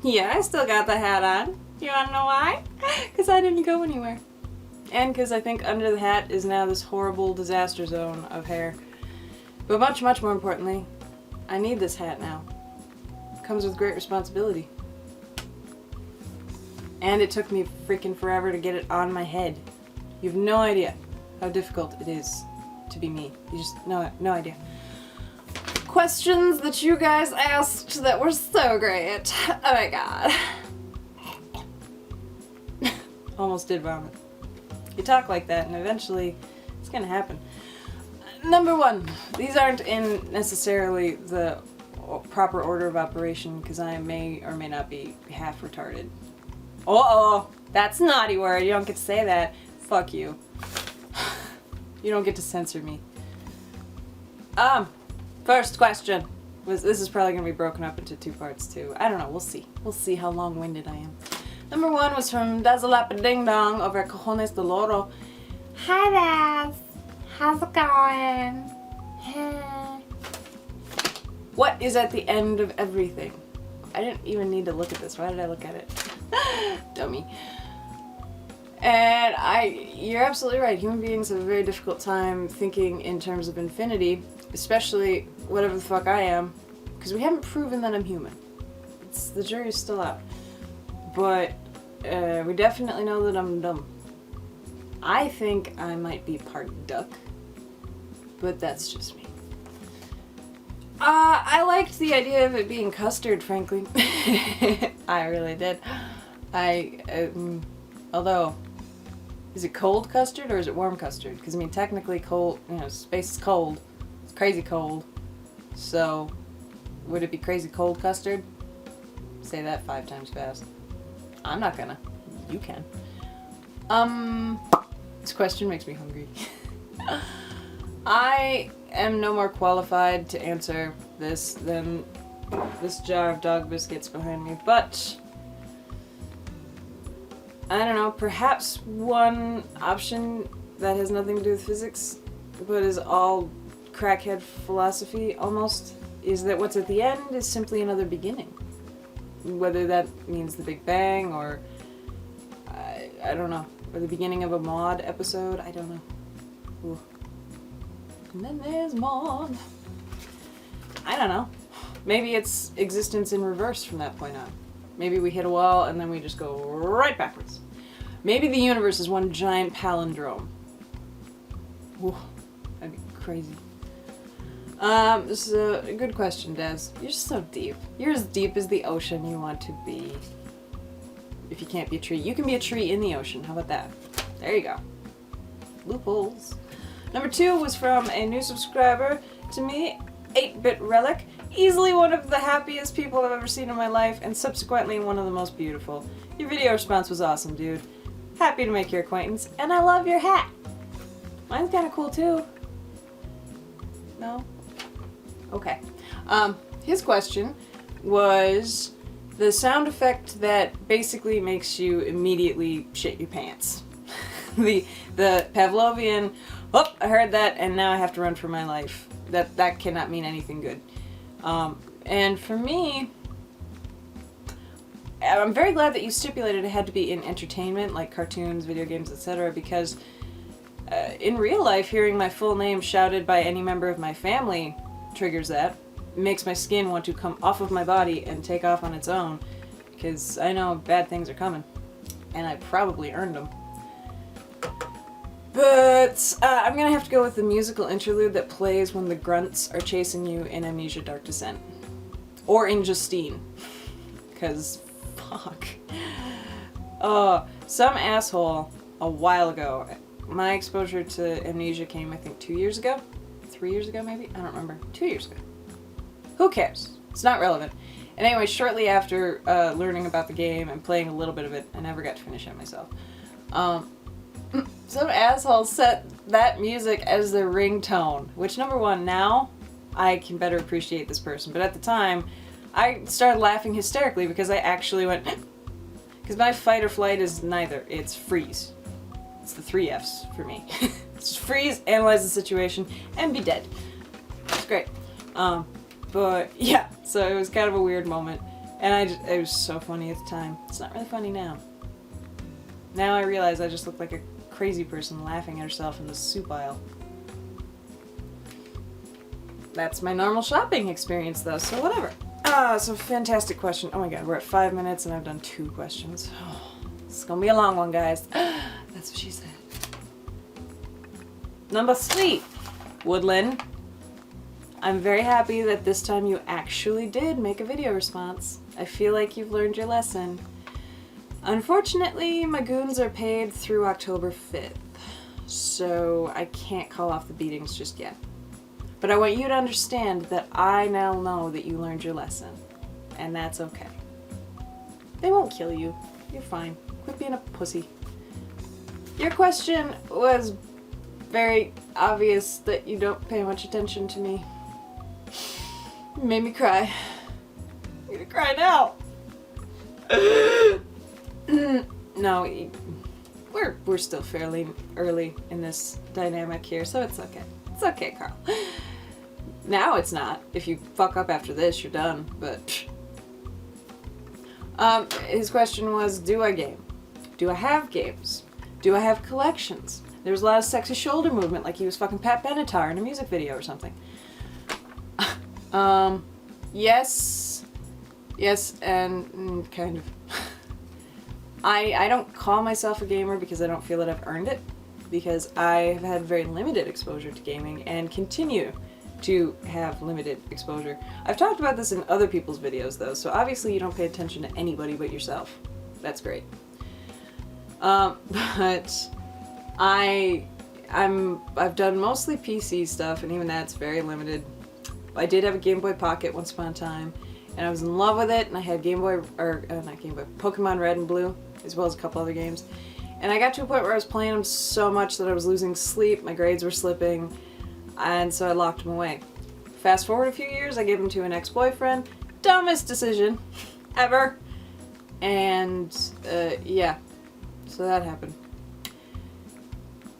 Yeah, I still got the hat on. You wanna know why? Because I didn't go anywhere. And because I think under the hat is now this horrible disaster zone of hair. But much, much more importantly, I need this hat now. It comes with great responsibility. And it took me freaking forever to get it on my head. You have no idea how difficult it is to be me. You just no idea. Questions that you guys asked that were so great. Oh my god. Almost did vomit. You talk like that and eventually it's gonna happen. Number one, these aren't in necessarily the proper order of operation because I may or may not be half retarded. Uh-oh, that's a naughty word. You don't get to say that. Fuck you. You don't get to censor me. First question. This is probably going to be broken up into 2 parts too. I don't know, we'll see. We'll see how long-winded I am. Number 1 was from Dazzalapa Ding Dong over Cojones de Loro. Hi Daz. How's it going? What is at the end of everything? I didn't even need to look at this. Why did I look at it? Dummy. And you're absolutely right. Human beings have a very difficult time thinking in terms of infinity, especially whatever the fuck I am, because we haven't proven that I'm human. The jury's still out. But we definitely know that I'm dumb. I think I might be part duck, but that's just me. I liked the idea of it being custard, frankly. I really did. Although, is it cold custard or is it warm custard? Because, I mean, technically cold, space is cold. It's crazy cold. So, would it be crazy cold custard? Say that 5 times fast. I'm not gonna. You can. This question makes me hungry. I am no more qualified to answer this than this jar of dog biscuits behind me, but I don't know, perhaps one option that has nothing to do with physics, but is all crackhead philosophy almost, is that what's at the end is simply another beginning. Whether that means the Big Bang or, I don't know, or the beginning of a Maud episode, I don't know. Ooh. And then there's Maud. I don't know. Maybe it's existence in reverse from that point on. Maybe we hit a wall and then we just go right backwards. Maybe the universe is one giant palindrome. Ooh, that'd be crazy. This is a good question, Des. You're so deep. You're as deep as the ocean you want to be. If you can't be a tree, you can be a tree in the ocean. How about that? There you go. Loopholes. Number 2 was from a new subscriber to me, 8-Bit Relic. Easily one of the happiest people I've ever seen in my life, and subsequently one of the most beautiful. Your video response was awesome, dude. Happy to make your acquaintance, and I love your hat. Mine's kind of cool too. No? Okay. His question was the sound effect that basically makes you immediately shit your pants. the Pavlovian, oh, I heard that and now I have to run for my life. That cannot mean anything good. And for me, I'm very glad that you stipulated it had to be in entertainment, like cartoons, video games, etc., because in real life, hearing my full name shouted by any member of my family triggers that. It makes my skin want to come off of my body and take off on its own, because I know bad things are coming, and I probably earned them. But I'm gonna have to go with the musical interlude that plays when the grunts are chasing you in Amnesia Dark Descent. Or in Justine. Because, fuck. Some asshole a while ago, my exposure to Amnesia came, I think, 2 years ago? 3 years ago, maybe? I don't remember. 2 years ago. Who cares? It's not relevant. And anyway, shortly after learning about the game and playing a little bit of it, I never got to finish it myself. Some asshole set that music as their ringtone, which, number one, now I can better appreciate this person, but at the time I started laughing hysterically because I actually went because my fight or flight is neither. It's freeze. It's the 3 F's for me. It's freeze, analyze the situation, and be dead. It's great. But yeah, so it was kind of a weird moment. And it was so funny at the time. It's not really funny now. Now I realize I just look like a crazy person laughing at herself in the soup aisle. That's my normal shopping experience though, so whatever. So fantastic question. Oh my god, we're at 5 minutes and I've done 2 questions. Oh, this is gonna be a long one, guys. That's what she said. Number 3, Woodland. I'm very happy that this time you actually did make a video response. I feel like you've learned your lesson. Unfortunately, my goons are paid through October 5th, so I can't call off the beatings just yet. But I want you to understand that I now know that you learned your lesson, and that's okay. They won't kill you. You're fine. Quit being a pussy. Your question was very obvious that you don't pay much attention to me. You made me cry. I'm gonna cry now. No, we're still fairly early in this dynamic here, so it's okay. It's okay, Carl. Now it's not. If you fuck up after this, you're done, but... his question was, do I game? Do I have games? Do I have collections? There was a lot of sexy shoulder movement, like he was fucking Pat Benatar in a music video or something. Yes, and kind of. I don't call myself a gamer because I don't feel that I've earned it, because I have had very limited exposure to gaming and continue to have limited exposure. I've talked about this in other people's videos though, so obviously you don't pay attention to anybody but yourself. That's great. But I've done mostly PC stuff, and even that's very limited. I did have a Game Boy Pocket once upon a time, and I was in love with it, and I had Pokemon Red and Blue, as well as a couple other games. And I got to a point where I was playing them so much that I was losing sleep, my grades were slipping, and so I locked them away. Fast forward a few years, I gave them to an ex-boyfriend. Dumbest decision ever. And, yeah. So that happened.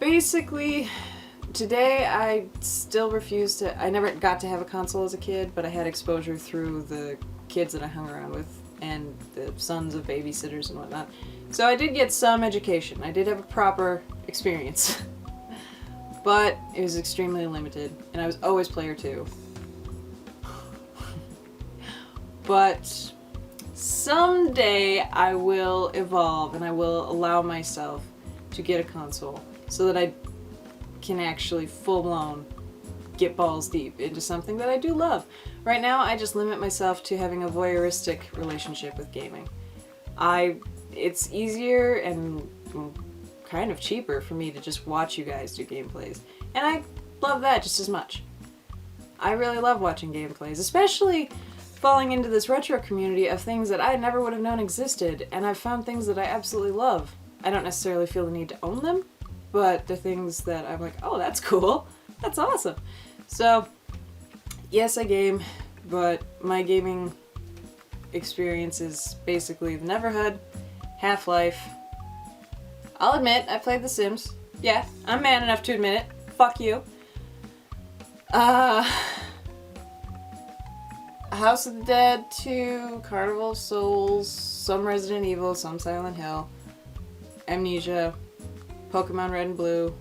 Basically, today I still refuse to... I never got to have a console as a kid, but I had exposure through the kids that I hung around with and the sons of babysitters and whatnot. So I did get some education. I did have a proper experience. But it was extremely limited, and I was always player 2. But someday I will evolve, and I will allow myself to get a console so that I can actually full-blown get balls deep into something that I do love. Right now, I just limit myself to having a voyeuristic relationship with gaming. It's easier and kind of cheaper for me to just watch you guys do gameplays. And I love that just as much. I really love watching gameplays, especially falling into this retro community of things that I never would have known existed, and I've found things that I absolutely love. I don't necessarily feel the need to own them, but the things that I'm like, oh, that's cool. That's awesome. So, yes, I game, but my gaming experience is basically the Neverhood, Half-Life. I'll admit, I played The Sims. Yeah, I'm man enough to admit it. Fuck you. House of the Dead 2, Carnival of Souls, some Resident Evil, some Silent Hill, Amnesia, Pokemon Red and Blue,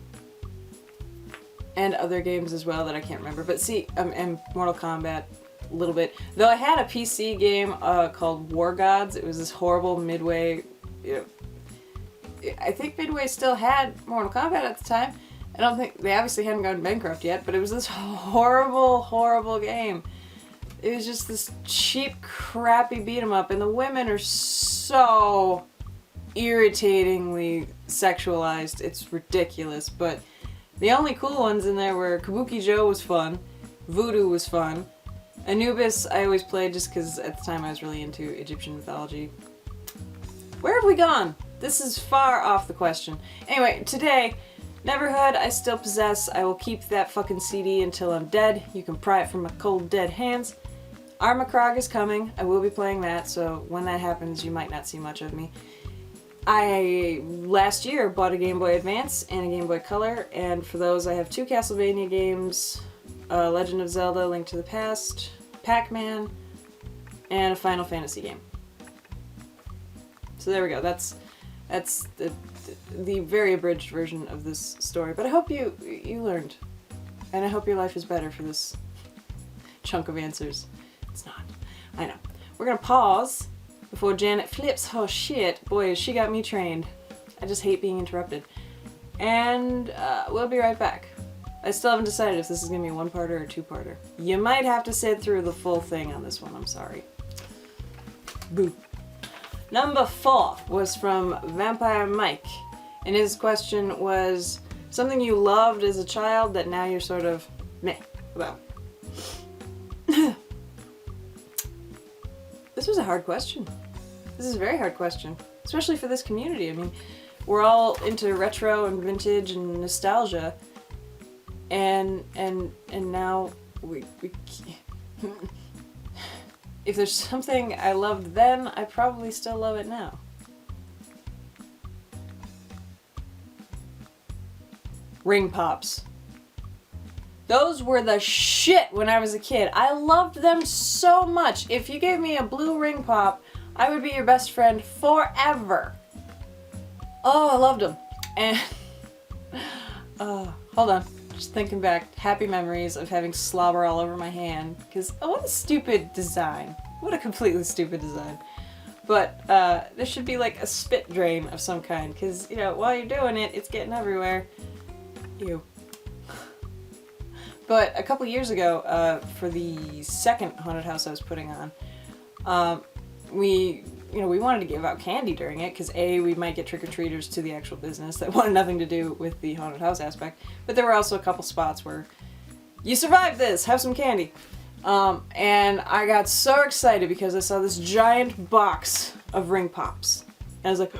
and other games as well that I can't remember. But see, and Mortal Kombat a little bit. Though I had a PC game called War Gods. It was this horrible Midway... I think Midway still had Mortal Kombat at the time. I don't think... They obviously hadn't gone bankrupt yet, but it was this horrible, horrible game. It was just this cheap, crappy beat-em-up, and the women are so irritatingly sexualized. It's ridiculous, but the only cool ones in there were Kabuki Joe was fun, Voodoo was fun, Anubis I always played just because at the time I was really into Egyptian mythology. Where have we gone? This is far off the question. Anyway, today, Neverhood I still possess. I will keep that fucking CD until I'm dead. You can pry it from my cold, dead hands. Armacrog is coming. I will be playing that, so when that happens, you might not see much of me. I, last year, bought a Game Boy Advance and a Game Boy Color, and for those I have 2 Castlevania games, Legend of Zelda, Link to the Past, Pac-Man, and a Final Fantasy game. So there we go. That's the very abridged version of this story. But I hope you learned, and I hope your life is better for this chunk of answers. It's not. I know. We're gonna pause before Janet flips her shit. Boy, she got me trained. I just hate being interrupted. And we'll be right back. I still haven't decided if this is gonna be a one-parter or a two-parter. You might have to sit through the full thing on this one. I'm sorry. Boo. Number 4 was from Vampire Mike, and his question was something you loved as a child that now you're sort of meh about. This was a hard question. This is a very hard question, especially for this community. I mean, we're all into retro and vintage and nostalgia, and now we if there's something I loved then, I probably still love it now. Ring pops. Those were the shit when I was a kid. I loved them so much. If you gave me a blue ring pop, I would be your best friend forever. Oh, I loved them. And, hold on. Just thinking back, happy memories of having slobber all over my hand. Because, what a stupid design. What a completely stupid design. But, there should be like a spit drain of some kind. Because, while you're doing it, it's getting everywhere. Ew. But a couple years ago, for the second haunted house I was putting on, we wanted to give out candy during it, because A, we might get trick-or-treaters to the actual business that wanted nothing to do with the haunted house aspect, but there were also a couple spots where, you survived this, have some candy. And I got so excited because I saw this giant box of ring pops. And I was like,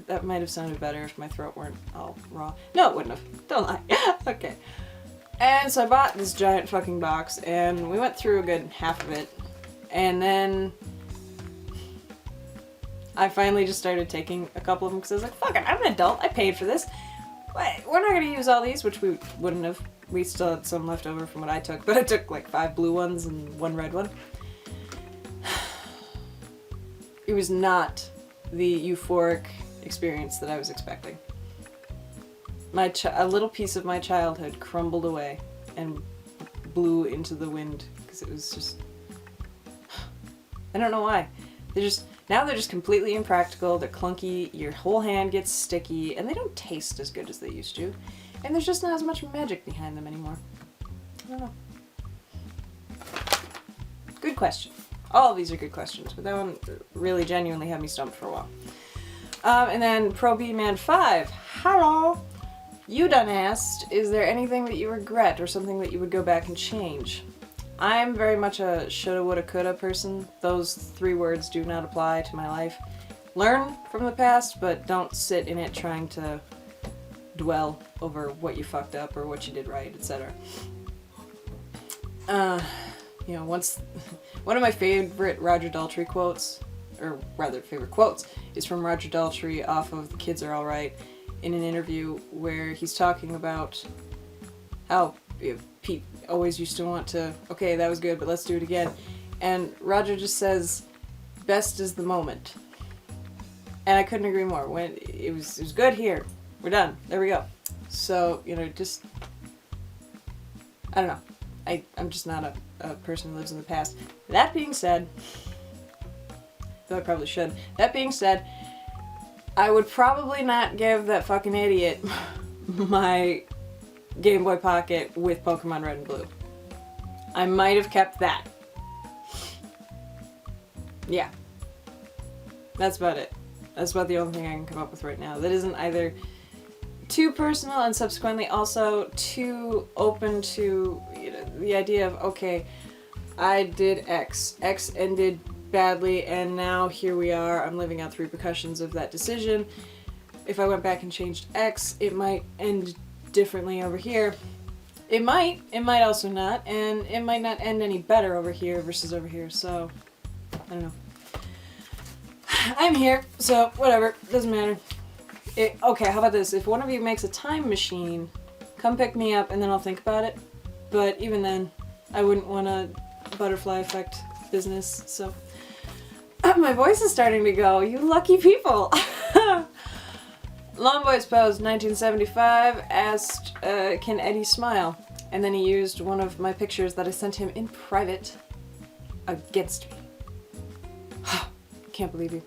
that might have sounded better if my throat weren't all raw. No, it wouldn't have. Don't lie. Okay. And so I bought this giant fucking box, and we went through a good half of it. And then I finally just started taking a couple of them because I was like, fuck it, I'm an adult. I paid for this. We're not going to use all these, which we wouldn't have. We still had some left over from what I took, but I took like 5 blue ones and 1 red one. It was not the euphoric experience that I was expecting. A little piece of my childhood crumbled away and blew into the wind because it was just... I don't know why. Now they're just completely impractical, they're clunky, your whole hand gets sticky, and they don't taste as good as they used to. And there's just not as much magic behind them anymore. I don't know. Good question. All of these are good questions, but that one really genuinely had me stumped for a while. And then Pro B Man 5. Hello! You done asked, is there anything that you regret or something that you would go back and change? I'm very much a shoulda, woulda, coulda person. Those 3 words do not apply to my life. Learn from the past, but don't sit in it trying to dwell over what you fucked up or what you did right, etc. One of my favorite Roger Daltrey quotes, or rather favorite quotes, is from Roger Daltrey off of The Kids Are Alright, in an interview where he's talking about how Pete always used to want to, okay, that was good, but let's do it again. And Roger just says, best is the moment. And I couldn't agree more. When it was good here. We're done. There we go. So, just, I don't know. I'm just not a person who lives in the past. That being said, though I probably should, that being said, I would probably not give that fucking idiot my Game Boy Pocket with Pokemon Red and Blue. I might have kept that. Yeah. That's about it. That's about the only thing I can come up with right now. That isn't either too personal and subsequently also too open to the idea of, okay, I did X. X ended badly and now here we are. I'm living out the repercussions of that decision. If I went back and changed X, it might end differently over here. It might also not, and it might not end any better over here versus over here, so I don't know. I'm here, so whatever, doesn't matter. Okay, how about this? If one of you makes a time machine, come pick me up and then I'll think about it. But even then, I wouldn't want a butterfly effect business, so... My voice is starting to go, you lucky people! Long Boys Pose, 1975, asked, can Eddie smile? And then he used one of my pictures that I sent him in private against me. Can't believe you.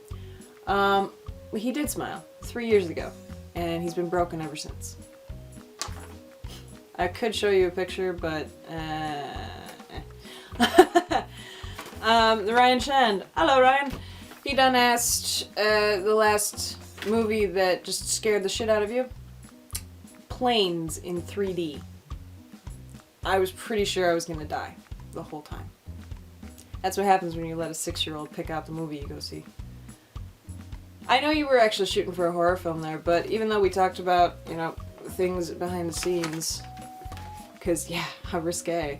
He did smile 3 years ago, and he's been broken ever since. I could show you a picture, but the Ryan Shand. Hello, Ryan. He done asked the last movie that just scared the shit out of you. Planes in 3D. I was pretty sure I was gonna die the whole time. That's what happens when you let a 6-year-old pick out the movie you go see. I know you were actually shooting for a horror film there, but even though we talked about, you know, things behind the scenes, because, yeah, how risque.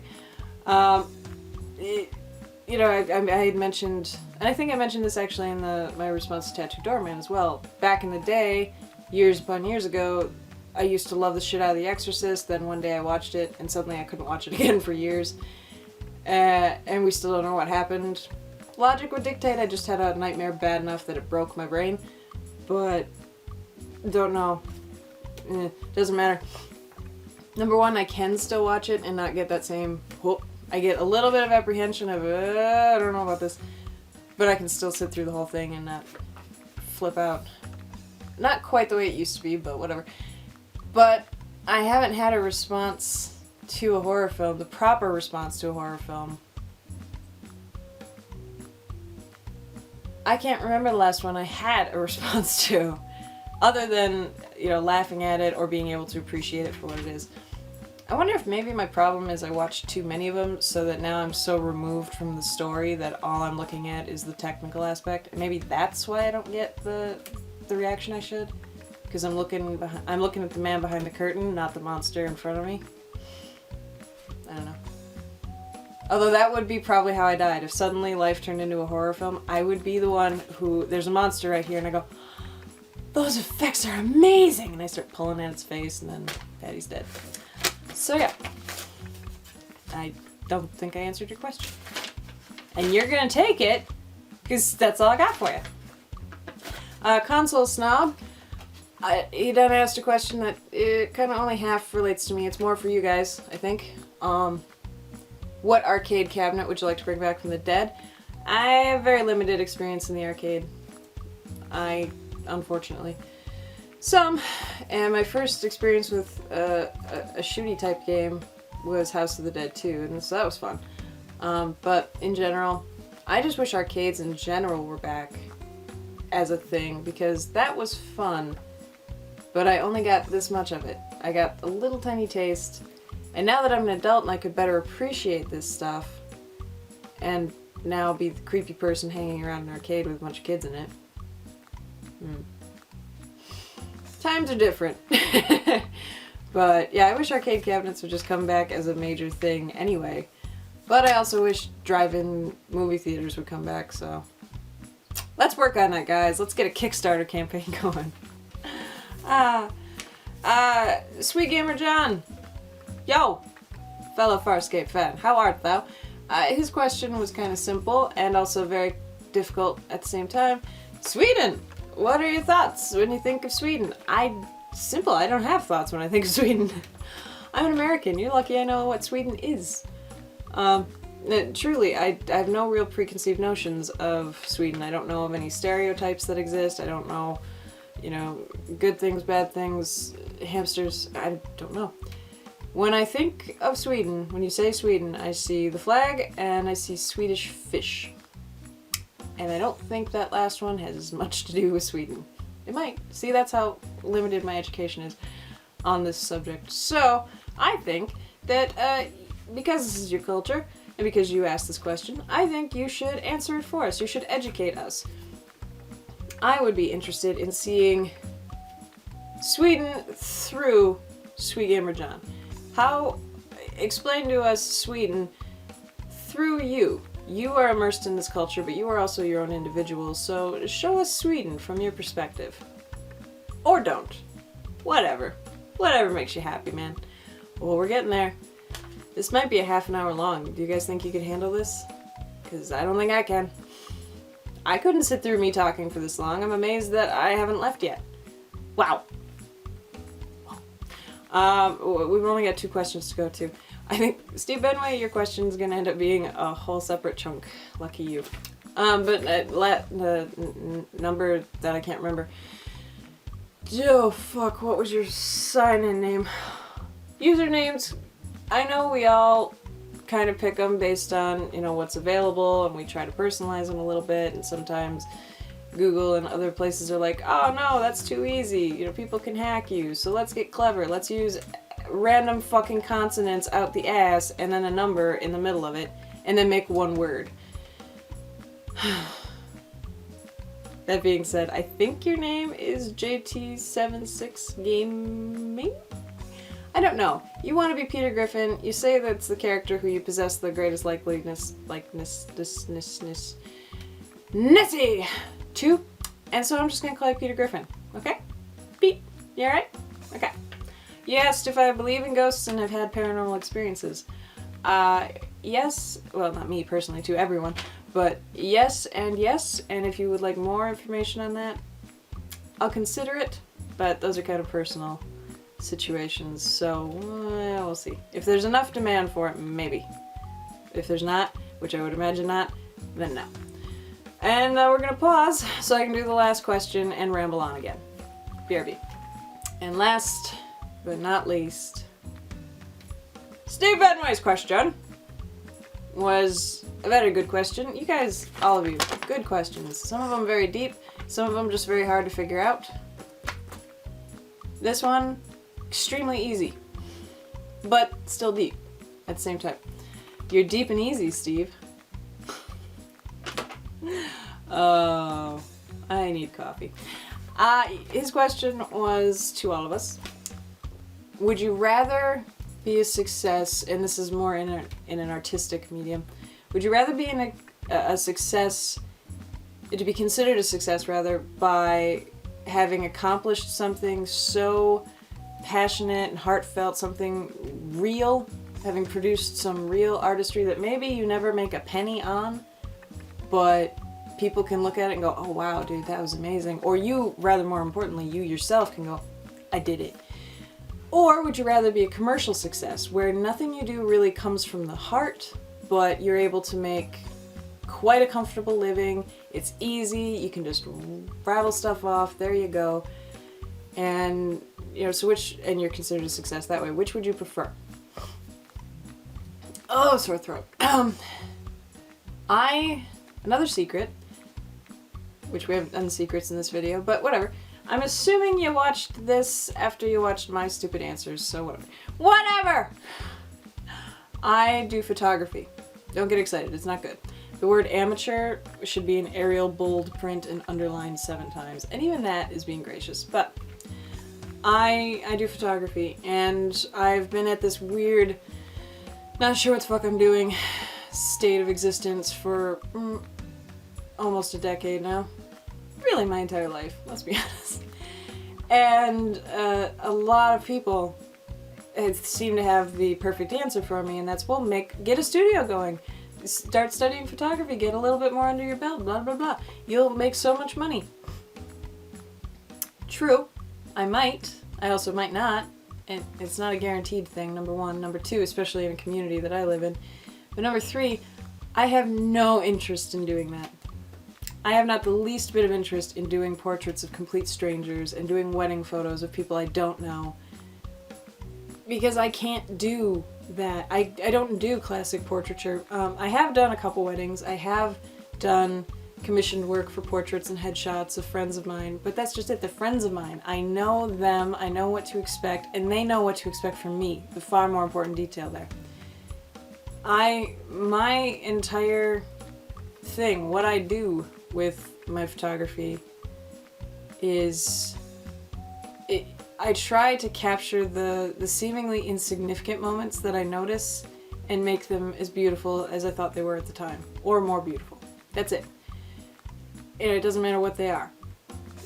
You know, I had mentioned, and I think I mentioned this actually in my response to Tattoo Doorman as well. Back in the day, years upon years ago, I used to love the shit out of The Exorcist, then one day I watched it, and suddenly I couldn't watch it again for years. And we still don't know what happened. Logic would dictate I just had a nightmare bad enough that it broke my brain, but don't know. Doesn't matter. Number one, I can still watch it and not get that same whoop. I get a little bit of apprehension of, I don't know about this, but I can still sit through the whole thing and not flip out. Not quite the way it used to be, but whatever. But I haven't had a response to a horror film, the proper response to a horror film. I can't remember the last one I had a response to, other than, you know, laughing at it or being able to appreciate it for what it is. I wonder if maybe my problem is I watched too many of them, so that now I'm so removed from the story that all I'm looking at is the technical aspect. And maybe that's why I don't get the reaction I should, because I'm looking at the man behind the curtain, not the monster in front of me. I don't know. Although that would be probably how I died. If suddenly life turned into a horror film, I would be the one who, there's a monster right here, and I go, those effects are amazing! And I start pulling at its face, and then Patty's dead. So yeah, I don't think I answered your question. And you're gonna take it, because that's all I got for you. Console Snob, he done asked a question that kind of only half relates to me. It's more for you guys, I think. What arcade cabinet would you like to bring back from the dead? I have very limited experience in the arcade. Unfortunately. Some, and my first experience with a shooty type game was House of the Dead 2, and so that was fun. But in general, I just wish arcades in general were back as a thing, because that was fun, but I only got this much of it. I got a little tiny taste, and now that I'm an adult and I could better appreciate this stuff, and now be the creepy person hanging around an arcade with a bunch of kids in it. Times are different. But yeah, I wish arcade cabinets would just come back as a major thing anyway. But I also wish drive-in movie theaters would come back, so let's work on that, guys. Let's get a Kickstarter campaign going. Sweet Gamer John. Yo, fellow Farscape fan, how art thou? His question was kind of simple and also very difficult at the same time. Sweden! What are your thoughts when you think of Sweden? Simple, I don't have thoughts when I think of Sweden. I'm an American, you're lucky I know what Sweden is. Truly, I have no real preconceived notions of Sweden. I don't know of any stereotypes that exist. I don't know, you know, good things, bad things, hamsters, I don't know. When I think of Sweden, when you say Sweden, I see the flag and I see Swedish fish. And I don't think that last one has as much to do with Sweden. It might. See, that's how limited my education is on this subject. So, I think that because this is your culture, and because you asked this question, I think you should answer it for us. You should educate us. I would be interested in seeing Sweden through Sweet Gamer John. Explain to us Sweden through you. You are immersed in this culture, but you are also your own individual, so show us Sweden from your perspective. Or don't. Whatever. Whatever makes you happy, man. Well, we're getting there. This might be a half an hour long. Do you guys think you could handle this? Because I don't think I can. I couldn't sit through me talking for this long. I'm amazed that I haven't left yet. Wow. We've only got 2 questions to go to. I think, Steve Benway, your question's gonna end up being a whole separate chunk. Lucky you. But the number that I can't remember. Oh, fuck, what was your sign-in name? Usernames, I know we all kind of pick them based on, you know, what's available, and we try to personalize them a little bit, and sometimes Google and other places are like, oh no, that's too easy, you know, people can hack you, so let's get clever, let's use random fucking consonants out the ass and then a number in the middle of it, and then make one word. That being said, I think your name is JT76Gaming? I don't know. You want to be Peter Griffin. You say that's the character who you possess the greatest likeness to. And so I'm just going to call you Peter Griffin. Okay? Pete, you alright? Okay. You asked if I believe in ghosts and have had paranormal experiences. Yes. Well, not me personally, to everyone. But yes, and if you would like more information on that, I'll consider it. But those are kind of personal situations, so we'll see. If there's enough demand for it, maybe. If there's not, which I would imagine not, then no. And we're gonna pause so I can do the last question and ramble on again. BRB. And last but not least, Steve Benway's question was a very good question. You guys, all of you, good questions. Some of them very deep, some of them just very hard to figure out. This one, extremely easy, but still deep at the same time. You're deep and easy, Steve. Oh, I need coffee. His question was to all of us. Would you rather be a success, and this is more in an artistic medium, would you rather be in a success, to be considered a success rather, by having accomplished something so passionate and heartfelt, something real, having produced some real artistry that maybe you never make a penny on, but people can look at it and go, oh wow, dude, that was amazing. Or you, rather more importantly, you yourself can go, I did it. Or would you rather be a commercial success where nothing you do really comes from the heart, but you're able to make quite a comfortable living, it's easy, you can just rattle stuff off, there you go. And, you know, so and you're considered a success that way, which would you prefer? Oh, sore throat. Another secret, which we haven't done secrets in this video, but whatever. I'm assuming you watched this after you watched my stupid answers, so whatever. Whatever! I do photography. Don't get excited, it's not good. The word amateur should be in Arial bold print and underlined 7 times, and even that is being gracious, but I do photography, and I've been at this weird, not sure what the fuck I'm doing, state of existence for almost a decade now. Really my entire life, let's be honest. And a lot of people seem to have the perfect answer for me, and that's, well, get a studio going. Start studying photography, get a little bit more under your belt, blah, blah, blah. You'll make so much money. True, I might. I also might not. And it's not a guaranteed thing, number 1. Number 2, especially in a community that I live in. But number 3, I have no interest in doing that. I have not the least bit of interest in doing portraits of complete strangers and doing wedding photos of people I don't know. Because I can't do that. I don't do classic portraiture. I have done a couple weddings. I have done commissioned work for portraits and headshots of friends of mine, but that's just it. They're friends of mine. I know them, I know what to expect, and they know what to expect from me. The far more important detail there. My entire thing, what I do with my photography is I try to capture the seemingly insignificant moments that I notice and make them as beautiful as I thought they were at the time, or more beautiful. That's it. And it doesn't matter what they are.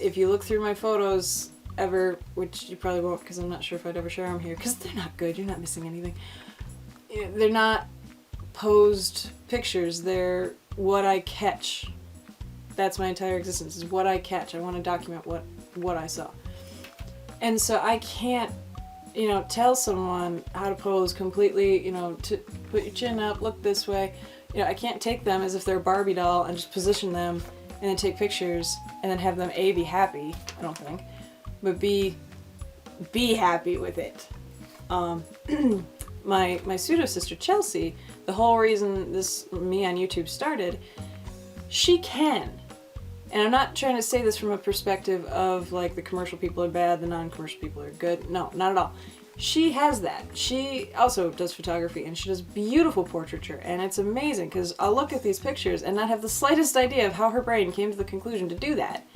If you look through my photos ever, which you probably won't because I'm not sure if I'd ever share them here, because they're not good, you're not missing anything. they're not posed pictures, they're what I catch. That's my entire existence, is what I catch. I want to document what I saw. And so I can't, tell someone how to pose completely, to put your chin up, look this way. I can't take them as if they're a Barbie doll and just position them and then take pictures and then have them A, be happy, I don't think, but be happy with it. My pseudo sister Chelsea, the whole reason this me on YouTube started, she can. And I'm not trying to say this from a perspective of like the commercial people are bad, the non-commercial people are good. No, not at all. She has that. She also does photography and she does beautiful portraiture, and it's amazing because I'll look at these pictures and not have the slightest idea of how her brain came to the conclusion to do that.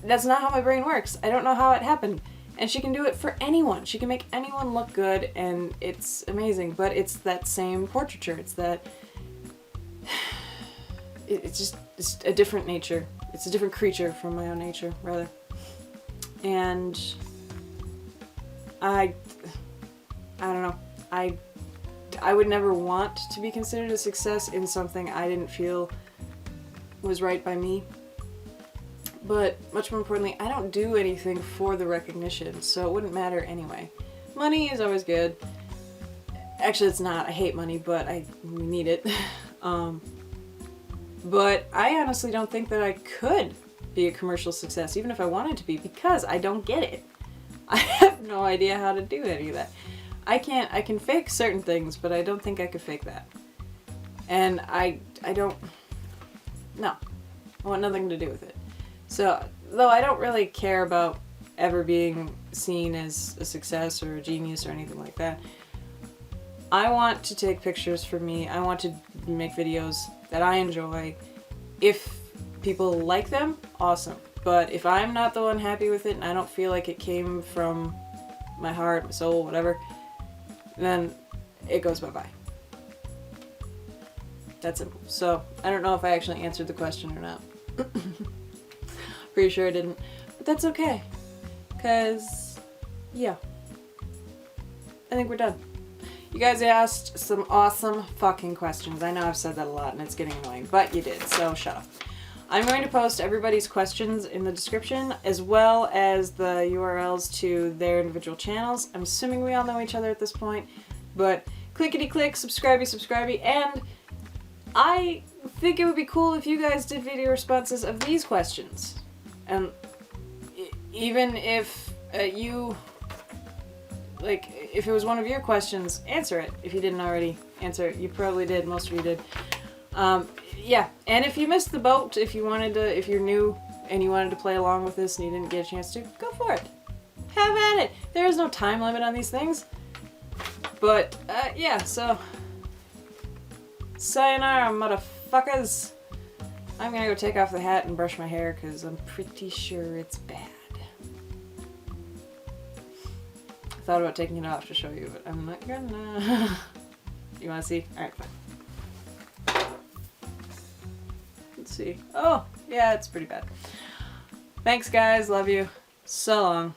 That's not how my brain works. I don't know how it happened. And she can do it for anyone. She can make anyone look good, and it's amazing. But it's that same portraiture. It's that... It's a different nature. It's a different creature from my own nature, rather. And... I don't know. I would never want to be considered a success in something I didn't feel was right by me. But much more importantly, I don't do anything for the recognition, so it wouldn't matter anyway. Money is always good. Actually, it's not. I hate money, but I need it. But I honestly don't think that I could be a commercial success, even if I wanted to be, because I don't get it. I have no idea how to do any of that. I can fake certain things, but I don't think I could fake that. And I don't, no. I want nothing to do with it. So, though I don't really care about ever being seen as a success or a genius or anything like that, I want to take pictures for me. I want to make videos that I enjoy. If people like them, awesome. But if I'm not the one happy with it and I don't feel like it came from my heart, my soul, whatever, then it goes bye-bye. That's simple. So, I don't know if I actually answered the question or not. Pretty sure I didn't. But that's okay. Because, yeah. I think we're done. You guys asked some awesome fucking questions. I know I've said that a lot and it's getting annoying, but you did, so shut up. I'm going to post everybody's questions in the description, as well as the URLs to their individual channels. I'm assuming we all know each other at this point, but clickety-click, subscribey, and I think it would be cool if you guys did video responses of these questions. And even if you, like, if it was one of your questions, answer it. If you didn't already answer it, you probably did, most of you did. Yeah, and if you missed the boat, if you're new and you wanted to play along with this and you didn't get a chance to, go for it. Have at it. There is no time limit on these things. But, yeah, so, sayonara, motherfuckers. I'm gonna go take off the hat and brush my hair because I'm pretty sure it's bad. I thought about taking it off to show you, but I'm not gonna. You wanna see? Alright, fine. Let's see. Oh, yeah, it's pretty bad. Thanks, guys. Love you. So long.